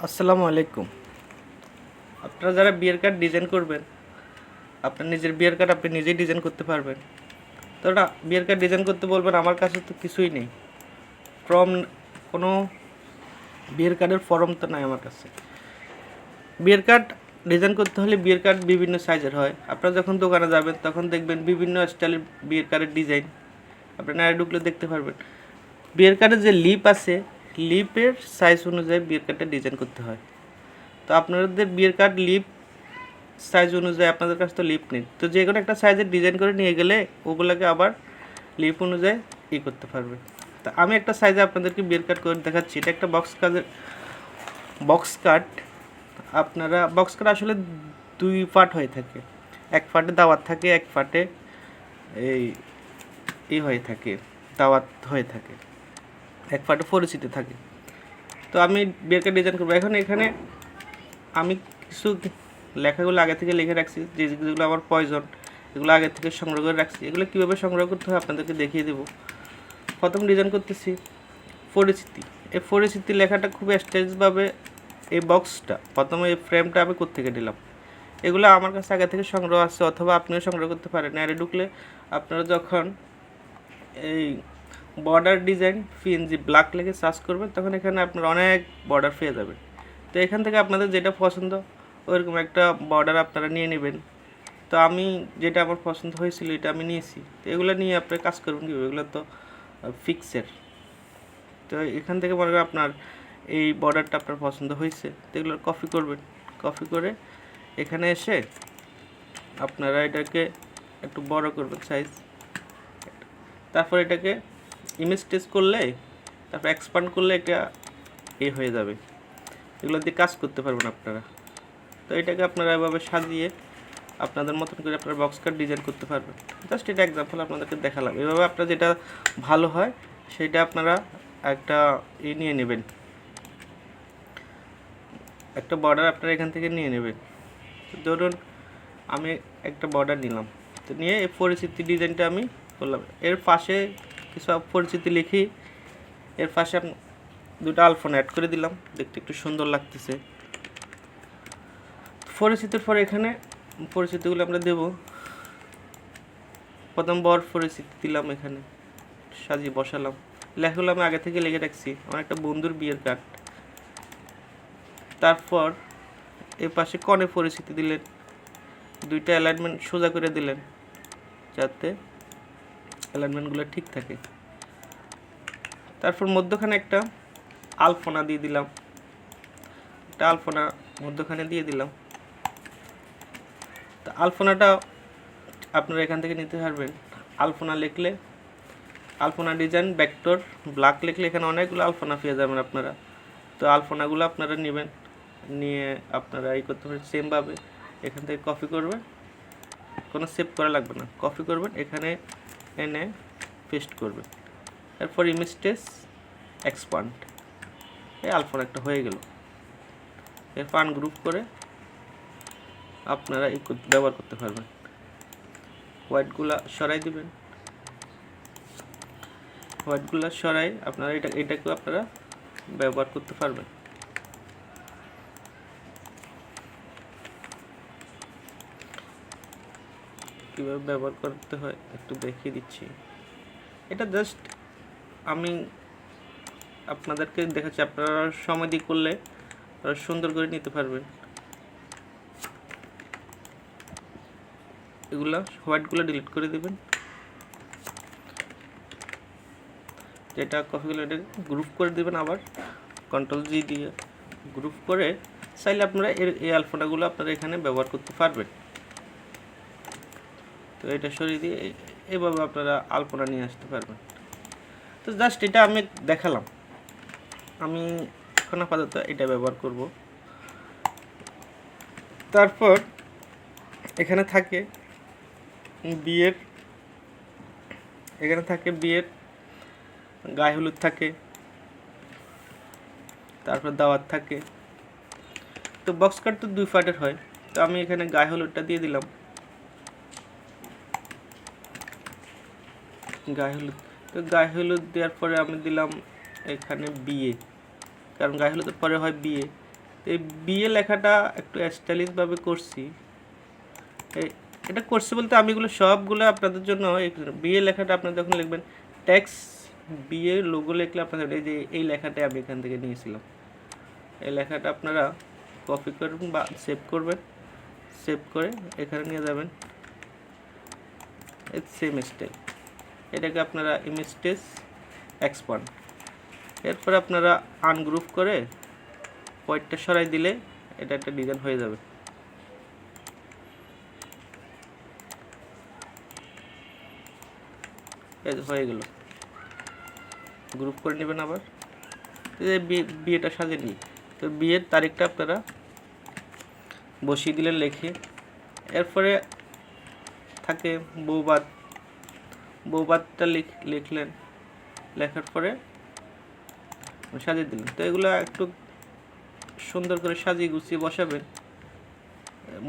আসসালামু আলাইকুম। আপনারা যারা বিয়ের কার্ড ডিজাইন করবেন, আপনার নিজের বিয়ের কার্ড আপনি নিজেই ডিজাইন করতে পারবেন। তো না, বিয়ের কার্ড ডিজাইন করতে বলবেন, আমার কাছে তো কিছুই নেই। ফর্ম, কোনো বিয়ের কার্ডের ফর্ম তো নাই আমার কাছে। বিয়ের কার্ড ডিজাইন করতে হলে বিয়ের কার্ড বিভিন্ন সাইজের হয়। আপনারা যখন দোকানে যাবেন তখন দেখবেন বিভিন্ন স্টাইলের বিয়ের কার্ডের ডিজাইন। আপনি না ঢুকলে দেখতে পারবেন। বিয়ের কার্ডের যে লিপ আছে, লিপের সাইজ অনুযায়ী বিয়ের কার্ডটা ডিজাইন করতে হয়। তো আপনাদের বিয়ের কার্ড লিপ সাইজ অনুযায়ী আপনাদের কাছে তো লিপ নেই, তো যে কোনো একটা সাইজের ডিজাইন করে নিয়ে গেলে ওগুলোকে আবার লিপ অনুযায়ী করতে পারবে। তা আমি একটা সাইজে আপনাদেরকে বিয়ের কাট করে দেখাচ্ছি। এটা একটা বক্স কাট। আপনারা বক্স কাট আসলে দুই পার্ট হয়ে থাকে, এক পার্টে দাওয়াত থাকে, এক পার্টে এই হয়ে থাকে, দাওয়াত হয়ে থাকে, এক পার্টে পরিচিতি থাকে। তো আমি বিয়ের কাট ডিজাইন করবো। এখন এখানে আমি কিছু লেখাগুলো আগে থেকে লিখে রাখছি, যেগুলো আমার প্রয়োজন, এগুলো আগে থেকে সংগ্রহ করে রাখছি। এগুলো কীভাবে সংগ্রহ করতে হয় আপনাদেরকে দেখিয়ে দেবো। প্রথম ডিজাইন করতেছি পরিচিতি। এই পরিচিতি লেখাটা খুব স্টেজভাবে, এই বক্সটা প্রথমে এই ফ্রেমটা আমি কোত্থেকে নিলাম, এগুলো আমার কাছে আগে থেকে সংগ্রহ আছে, অথবা আপনিও সংগ্রহ করতে পারেন। আরে ঢুকলে আপনারা যখন এই বর্ডার ডিজাইন পিএনজি ব্ল্যাক লেগে সার্চ করবেন, তখন এখানে আপনারা অনেক বর্ডার পেয়ে যাবেন। তো এখান থেকে আপনাদের যেটা পছন্দ ওইরকম একটা বর্ডার আপনারা নিয়ে নেবেন। তো আমি যেটা আমার পছন্দ হয়েছিল এটা আমি নিয়েছি। তো এগুলো নিয়ে আপনি কাজ করবেন কীভাবে, এগুলো তো ফিক্সের। তো এখান থেকে মনে করেন আপনার এই বর্ডারটা আপনার পছন্দ হয়েছে, তো এগুলো কপি করবেন। কপি করে এখানে এসে আপনারা এটাকে একটু বড় করবেন সাইজ, তারপর এটাকে ইমেজ টেস্ট করলে, তারপর এক্সপান্ড করলে এটা হয়ে যাবে। এগুলো দিয়ে কাজ করতে পারবেন আপনারা। তো এটাকে আপনারা এভাবে সাজিয়ে আপনাদের মতন করে আপনারা বক্স কাট ডিজাইন করতে পারবেন। জাস্ট এটা এক্সাম্পল আপনাদেরকে দেখালাম। এভাবে আপনার যেটা ভালো হয় সেটা আপনারা একটা নিয়ে নেবেন, একটা বর্ডার আপনারা এখান থেকে নিয়ে নেবেন। ধরুন আমি একটা বর্ডার নিলাম, তো নিয়ে এই পরিচিতি ডিজাইনটা আমি করলাম। এর পাশে কিছু পরিচিতি লিখি, এর পাশে দুটো আলফোন অ্যাড করে দিলাম, দেখতে একটু সুন্দর লাগতেছে। পরিচিতির পরে এখানে পরিচিতিগুলো আমরা দেব। প্রথম বর পরিচিতি দিলাম, এখানে সাজিয়ে বসালাম। লেখাগুলো আমি আগে থেকে লিখে রাখছি, আমার একটা বন্ধুর বিয়ের কার্ড। তারপর এর পাশে কনে পরিচিতি দিলেন, দুইটা অ্যালাইনমেন্ট সোজা করে দিলেন যাতে অ্যালাইনমেন্টগুলো ঠিক থাকে। তারপর মধ্যখানে একটা আলপনা দিয়ে দিলাম, একটা আলপনা মধ্যখানে দিয়ে দিলাম। তো আলপনাটা আপনারা এখান থেকে নিতে পারবেন। আলপনা লিখলে, আলপনা ডিজাইন ভেক্টর ব্ল্যাক লিখলে এখানে অনেকগুলো আলপনা পেয়ে যাবেন আপনারা। তো আলপনাগুলো আপনারা নেবেন, নিয়ে আপনারা করতে পারেন সেমভাবে। এখান থেকে কপি করবেন, কোনো সেভ করা লাগবে না, কপি করবেন, এখানে এনে পেস্ট করবেন। এরপর ইমেজ টেস্ট এক্সপান্ড, এই আলপনা একটা হয়ে গেল। এরপর আনগ্রুপ করে আপনারা ব্যবহার করতে পারবেন। হোয়াইটগুলা সরাই দিবেন, হোয়াইটগুলা সরাই আপনারা এটাকেও আপনারা ব্যবহার করতে পারবেন। কীভাবে ব্যবহার করতে হয় একটু দেখিয়ে দিচ্ছি। এটা জাস্ট আমি আপনাদেরকে দেখাচ্ছি, আপনারা সময় দিয়ে করলে সুন্দর করে নিতে পারবেন। এগুলা হোয়াইটগুলো ডিলিট করে দেবেন, যেটা কপিগুলো এটা গ্রুপ করে দেবেন, আবার কন্ট্রোল জি দিয়ে গ্রুপ করে চাইলে আপনারা এই আলপনাগুলো আপনারা এখানে ব্যবহার করতে পারবেন। তো এটা সরিয়ে দিয়ে এভাবে আপনারা আলপনা নিয়ে আসতে পারবেন। তো জাস্ট এটা আমি দেখালাম, আমি এখন আপাতত এটা ব্যবহার করব। তারপর এখানে থাকে বিয়ের, এখানে থাকে বিয়ের গায়ে হলুদ থাকে, তারপর দাওয়াত থাকে। তো বক্স কাট তো দুই পার্টের হয়, তো আমি এখানে গায়ে হলুদটা দিয়ে দিলাম। গায়ে হলুদ, তো গায়ে হলুদ দেওয়ার পরে আমি দিলাম এখানে বিয়ে, কারণ গায়ে হলুদের পরে হয় বিয়ে। তো এই বিয়ে লেখাটা একটু স্টাইলিশভাবে করছি। এটা করছি বলতে আমি এগুলো সবগুলো আপনাদের জন্য বিয়ে লেখাটা আপনারা যখন লিখবেন ট্যাক্স বিয়ে লোগো লিখলে আপনাদের এই যে এই লেখাটা আমি এখান থেকে নিয়েছিলাম, এই লেখাটা আপনারা কপি করবেন বা সেভ করবেন, সেভ করে এখানে নিয়ে যাবেন সেম স্টাইল, এটাকে আপনারা ইমেজ এক্সপান্ড, এরপর আপনারা আনগ্রুপ করে পয়েন্টটা সরাই দিলে এটা একটা ডিজাইন হয়ে যাবে। হয়ে গেল, গ্রুপ করে নেবেন। আবার বিয়েটা সাজিয়ে নিই, তো বিয়ের তারিখটা আপনারা বসিয়ে দিলেন লেখে, এরপরে থাকে বৌবাদ, বৌবাদটা লিখলেন, লেখার পরে সাজিয়ে দিলেন। তো এগুলো একটু সুন্দর করে সাজিয়ে গুছিয়ে বসাবেন,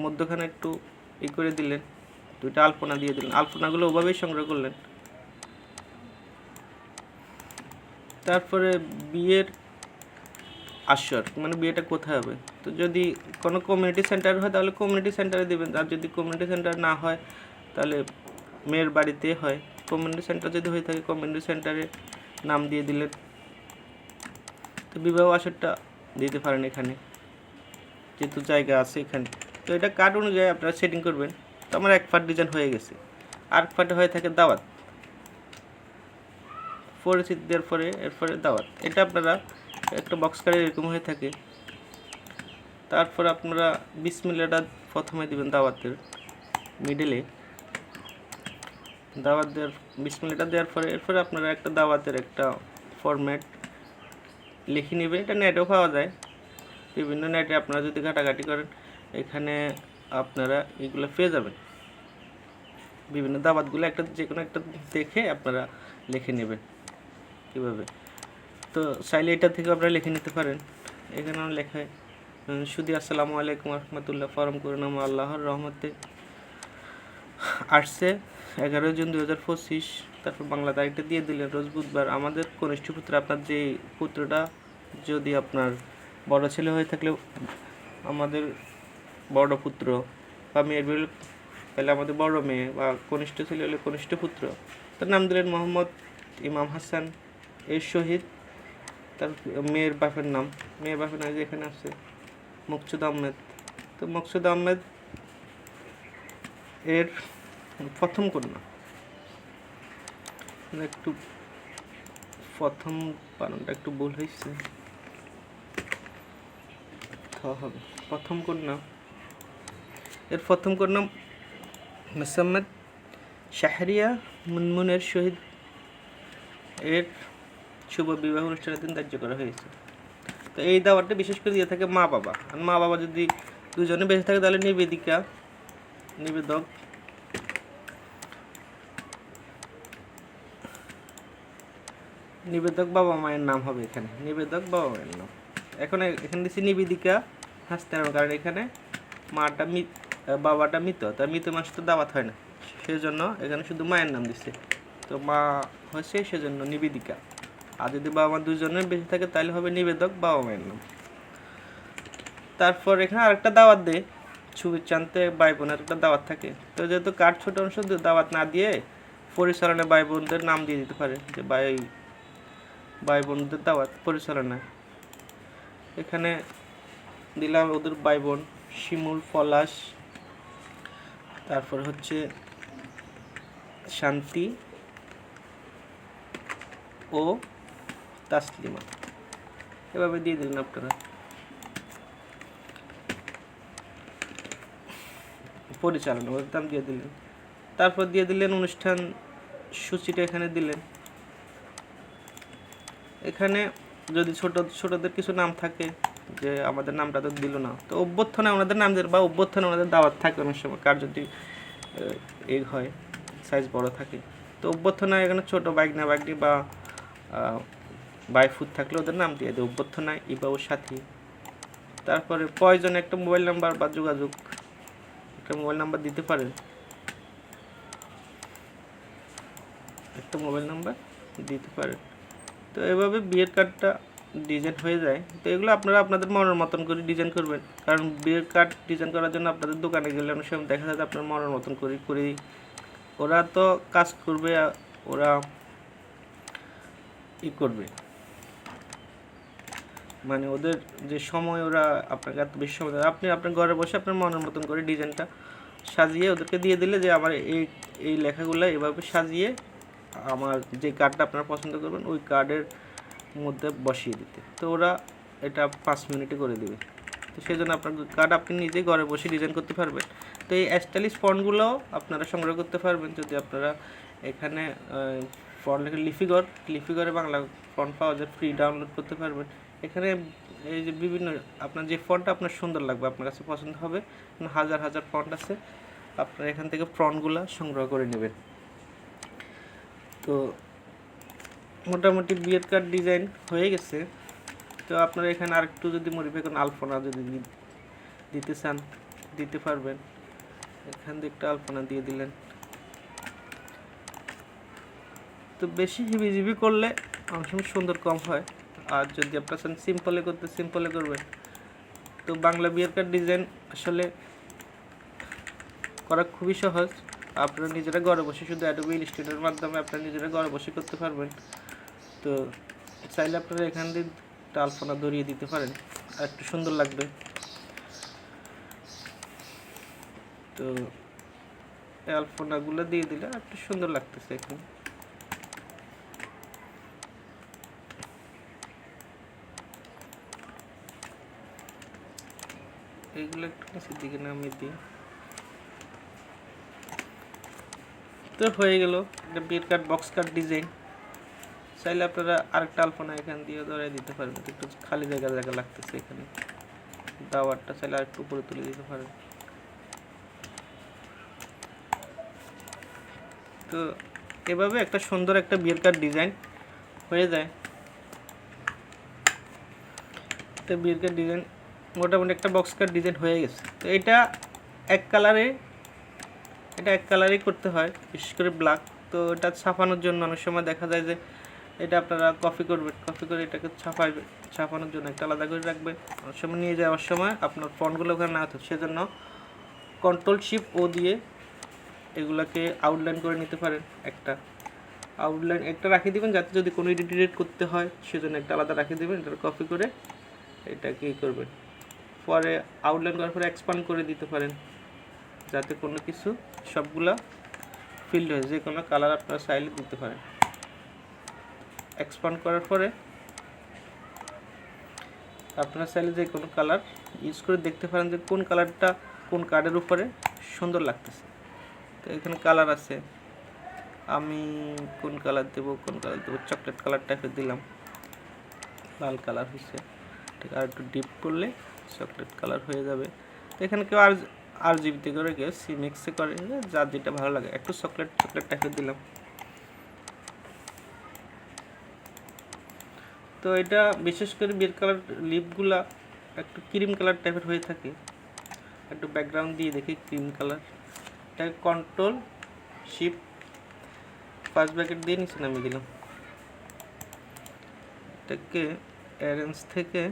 মধ্যখানে একটু করে দিলেন, দুইটা আলপনা দিয়ে দিলেন, আলপনাগুলো ওভাবেই সংগ্রহ করলেন। তারপরে বিয়ের আসর মানে বিয়েটা কোথায় হবে, তো যদি কোনো কমিউনিটি সেন্টার হয় তাহলে কমিউনিটি সেন্টারে দেবেন, আর যদি কমিউনিটি সেন্টার না হয় তাহলে মেয়ের বাড়িতে হয়। কমিউনিটি সেন্টার যদি হয়ে থাকে কমিউনিটি সেন্টারে নাম দিয়ে দিলেন। তো বিবাহ আসরটা দিতে পারেন এখানে, যেহেতু জায়গা আছে এখানে। তো এটা কার্ড অনুযায়ী আপনারা সেটিং করবেন। তো আমার এক পার্ট ডিজাইন হয়ে গেছে, আর পার্টে হয়ে থাকে দাওয়াত, পরিচিতি দেওয়ার পরে এরপরে দাওয়াত, এটা আপনারা একটা বক্স কার্ডে এরকম হয়ে থাকে। তারপর আপনারা বিসমিল্লাহটা প্রথমে দিবেন দাওয়াতের মিডলে, দাওয়াত দেওয়ার বিসমিল্লাহটা দেওয়ার পরে এরপরে আপনারা একটা দাওয়াতের একটা ফরম্যাট লিখে নেবেন। এটা নেটেও পাওয়া যায়, বিভিন্ন নেটে আপনারা যদি ঘাটাঘাটি করেন এখানে আপনারা এগুলো পেয়ে যাবেন, বিভিন্ন দাওয়াতগুলো একটা যে কোনো একটা দেখে আপনারা লিখে নেবেন কীভাবে। তো চাইলে এটা থেকে আপনারা লিখে নিতে পারেন। এখানে লেখায় শুধু আসসালামু আলাইকুম রহমতুল্লাহ, ফরম করে নাম আল্লাহর রহমতে আসছে 11 জুন 2025। তারপর বাংলা তারিখটা দিয়ে দিলেন রোজ বুধবার। আমাদের কনিষ্ঠ পুত্র, আপনার যে পুত্রটা যদি আপনার বড় ছেলে হয়ে থাকলে আমাদের বড় পুত্র, বা মেয়ের বেরোলে তাহলে আমাদের বড় মেয়ে, বা কনিষ্ঠ ছেলে হলে কনিষ্ঠ পুত্র। তার নাম দিলেন মোহাম্মদ ইমাম হাসান এর শহীদ। তার মেয়ের বাপের নাম এখানে আছে মকসুদ আহমেদ। তো মকসুদ আহমেদ এর প্রথম কন্যা, একটু প্রথম বানানটা একটু ভুল হয়েছে, হবে প্রথম কন্যা, এর প্রথম কন্যা মোসাম্মদ শাহরিয়া মুনমুনের শহীদ এর শুভ বিবাহ অনুষ্ঠানের দিন ধার্য করা হয়েছে। তো এই দাওয়াতটা বিশেষ করে দিয়ে থাকে মা বাবা, আর মা বাবা যদি দুজনে বেঁচে থাকে তাহলে নিবেদক বাবা মায়ের নাম হবে এখানে, নিবেদক বাবা মায়ের নাম। এখানে দিচ্ছি নিবেদিকা হাসতে হবে, কারণ এখানে বাবাটা মৃত, তার মৃত মানুষ তো দাওয়াত হয় না, সেজন্য এখানে শুধু মায়ের নাম দিচ্ছে। তো মা হচ্ছে সেজন্য নিবেদিকা, আর যদি বাবা মা দুজনের বেশি থাকে তাহলে হবে নিবেদক বাবা মায়ের নাম। তারপর এখানে আরেকটা দাওয়াত দেয়, শুভেচ্ছান্তে ভাই বোনের একটা দাওয়াত থাকে। তো যেহেতু কার্ড ছোট অংশ দাওয়াত না দিয়ে পরিচালনায় ভাই বোনদের নাম দিয়ে দিতে পারে, যে ভাই বোনদের দাওয়াত পরিচালনায়। এখানে দিলাম ওদের ভাই বোন শিমুল, পলাশ, তারপর হচ্ছে শান্তি ও তাসলিমা, এভাবে দিয়ে দিলেন আপনারা। পরিচালনা ওদের দাম দিয়ে দিলেন। তারপর দিয়ে দিলেন অনুষ্ঠান সূচিটা, এখানে দিলেন। এখানে যদি ছোটদের কিছু নাম থাকে, যে আমাদের নামটা তো দিল না, তো অভ্যর্থনা ওনাদের নাম দিল, বা অভ্যর্থনা ওনাদের দাওয়াত থাকে অনেক সময়, কার যদি হয় সাইজ বড় থাকে, তো অভ্যর্থনা এখানে ছোটো বাইকনি বা বাইফুট থাকলে ওদের নাম দিয়ে দেয় অভ্যর্থনায় ইবাউর সাথী। তারপরে প্রয়োজনে একটা মোবাইল নাম্বার বা যোগাযোগ, একটা মোবাইল নাম্বার দিতে পারেন, একটা মোবাইল নাম্বার দিতে পারেন। তো এভাবে বিয়ের কার্ডটা ডিজাইন হয়ে যায়। তো এগুলো আপনারা আপনাদের মনের মতন করে ডিজাইন করবেন, কারণ বিয়ের কার্ড ডিজাইন করার জন্য আপনাদের দোকানে গেলে অনেক সময় দেখা যায় আপনার মনের মতন করে ওরা তো কাজ করবে, ওরা করবে, মানে ওদের যে সময় ওরা আপনাকে এত বেশি সময় দেয়, আপনি আপনার ঘরে বসে আপনার মনের মতন করে ডিজাইনটা সাজিয়ে ওদেরকে দিয়ে দিলে যে আমার এই লেখাগুলো এভাবে সাজিয়ে আমার যে কার্ডটা আপনারা পছন্দ করবেন ওই কার্ডের মধ্যে বসিয়ে দিতে, তো ওরা এটা 5 মিনিটে করে দেবে। তো সেই জন্য আপনার কার্ড আপনি নিজে ঘরে বসে ডিজাইন করতে পারবেন। তো এই স্টাইলিশ ফন্টগুলো আপনারা সংগ্রহ করতে পারবেন যদি আপনারা এখানে ফন্ট লেখে লিপিগড়ে বাংলা ফন্ট পাওয়া যায়, ফ্রি ডাউনলোড করতে পারবেন। এখানে এই যে বিভিন্ন আপনার যে ফন্টটা আপনার সুন্দর লাগবে, আপনার কাছে পছন্দ হবে, হাজার হাজার ফন্ট আছে, আপনারা এখান থেকে ফন্টগুলো সংগ্রহ করে নেবেন। তো মোটামুটি বিয়ের কার্ড ডিজাইন হয়ে গেছে। তো আপনারা এখানে আরেকটু যদি মডিফাই করেন, আলপনা যদি দিতে চান দিতে পারবেন, এখান থেকে একটা আলপনা দিয়ে দিলেন। তো বেশি হিবিজিবি করলে অনেক সময় সুন্দর কম হয়, আর যদি আপনারা চান সিম্পলে করতে সিম্পলে করবেন। তো বাংলা বিয়ের কার্ড ডিজাইন আসলে করা খুবই সহজ, আপনারা নিজেরা ঘরে বসে শুধু অ্যাডোবি ইলাস্ট্রেটরের মাধ্যমে আপনারা নিজেরা ঘরে বসে করতে পারবেন। তো চাইলে আপনারা এখান দিয়ে একটা আলপনা ধরিয়ে দিতে পারেন, আর একটু সুন্দর লাগবে। তো এই আলপনাগুলো দিয়ে দিলে একটু সুন্দর লাগতেছে। এখন এইগুলো একটু নিচের দিকে নামিয়ে দিই। তো হয়ে গেল একটা বিয়ের কার্ড বক্স কার্ড ডিজাইন। চাইলে আপনারা আরেকটা আলপনা এখান দিয়ে ধরে দিতে পারবেন, একটু খালি জায়গা লাগতেছে এখানে, দাওয়ারটা চাইলে আরেকটু উপরে তুলে দিতে পারেন। তো এভাবে একটা সুন্দর একটা বিয়ের কার্ড ডিজাইন হয়ে যায়। তো বিয়ের কার্ড ডিজাইন মোটামুটি একটা বক্স কার্ড ডিজাইন হয়ে গেছে। তো এটা এক কালারেই করতে হয়, বিশেষ করে ব্ল্যাক। তো এটা ছাপানোর জন্য অনেক সময় দেখা যায় যে এটা আপনারা কপি করে এটাকে ছাপানোর জন্য একটা আলাদা করে রাখবেন। অনেক সময় নিয়ে যাওয়ার সময় আপনার ফন্টগুলো ওখানে না হতো, সেজন্য Ctrl+Shift+O দিয়ে এগুলাকে আউটলাইন করে নিতে পারেন। একটা আউটলাইন একটা রাখিয়ে দেবেন, যাতে যদি কোনো এডিট করতে হয় সেজন্য একটা আলাদা রাখিয়ে দেবেন। এটা কপি করে এটাকে করবেন, পরে আউটলাইন করার পরে এক্সপান্ড করে দিতে পারেন, যাতে কোনো কিছু সবগুলা ফিল্ড হয়, যে কোনো কালার আপনারা চাইলে দিতে পারেন। এক্সপান্ড করার পরে আপনারা চাইলে যে কোনো কালার ইউজ করে দেখতে পারেন যে কোন কালারটা কোন কার্ডের উপরে সুন্দর লাগতেছে। তো এখানে কালার আছে, আমি কোন কালার দেবো চকলেট কালার টাইপের দিলাম, লাল কালার হয়েছে, ঠিক আর একটু ডিপ করলে চকলেট কালার হয়ে যাবে। তো এখানে কেউ RGB করে, কেউ সিমিক্সে করে, যার যেটা ভালো লাগে। একটু চকলেট টাইপের দিলাম। তো এটা বিশেষ করে বিয়ের কালার লিপগুলা একটু ক্রিম কালার টাইপের হয়ে থাকে, একটু ব্যাকগ্রাউন্ড দিয়ে দেখি ক্রিম কালার। এটা Ctrl+Shift ফার্স্ট ব্র্যাকেট দিয়ে নিচে নামিয়ে দিলাম। এটাকে অ্যারেঞ্জ থেকে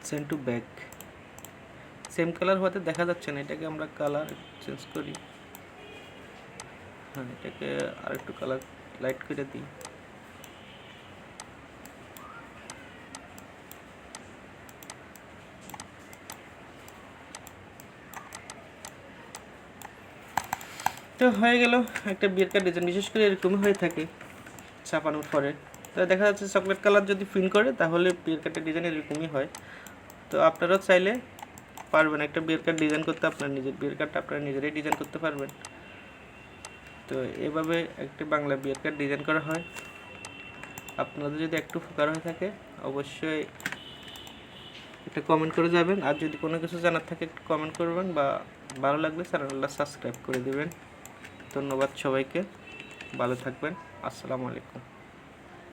send to back, same colour হতে দেখা যাচ্ছে না, এটাকে আমরা কালার চেঞ্জ করি। হ্যাঁ, এটাকে আরেকটু কালার লাইট করে দিই। তো হয়ে গেল একটা বিয়ের কার্ড ডিজাইন। বিশেষ করে এরকমই হয়ে থাকে ছাপানোর পরে। তো দেখা যাচ্ছে চকলেট কালার যদি প্রিন্ট করে তাহলে বিয়ের কার্ডের ডিজাইন এরকমই হয়। তো আপনারাও চাইলে পারবেন একটা বিয়ের কার্ড ডিজাইন করতে, আপনার নিজের বিয়ের কার্ডটা আপনারা নিজেরাই ডিজাইন করতে পারবেন। তো এভাবে একটি বাংলা বিয়ের কার্ড ডিজাইন করা হয়। আপনাদের যদি একটু উপকার হয়ে থাকে অবশ্যই একটা কমেন্ট করে যাবেন, আর যদি কোনো কিছু জানার থাকে একটু কমেন্ট করবেন, বা ভালো লাগলে চ্যানেলটা সাবস্ক্রাইব করে দেবেন। ধন্যবাদ সবাইকে, ভালো থাকবেন, আসসালামু আলাইকুম।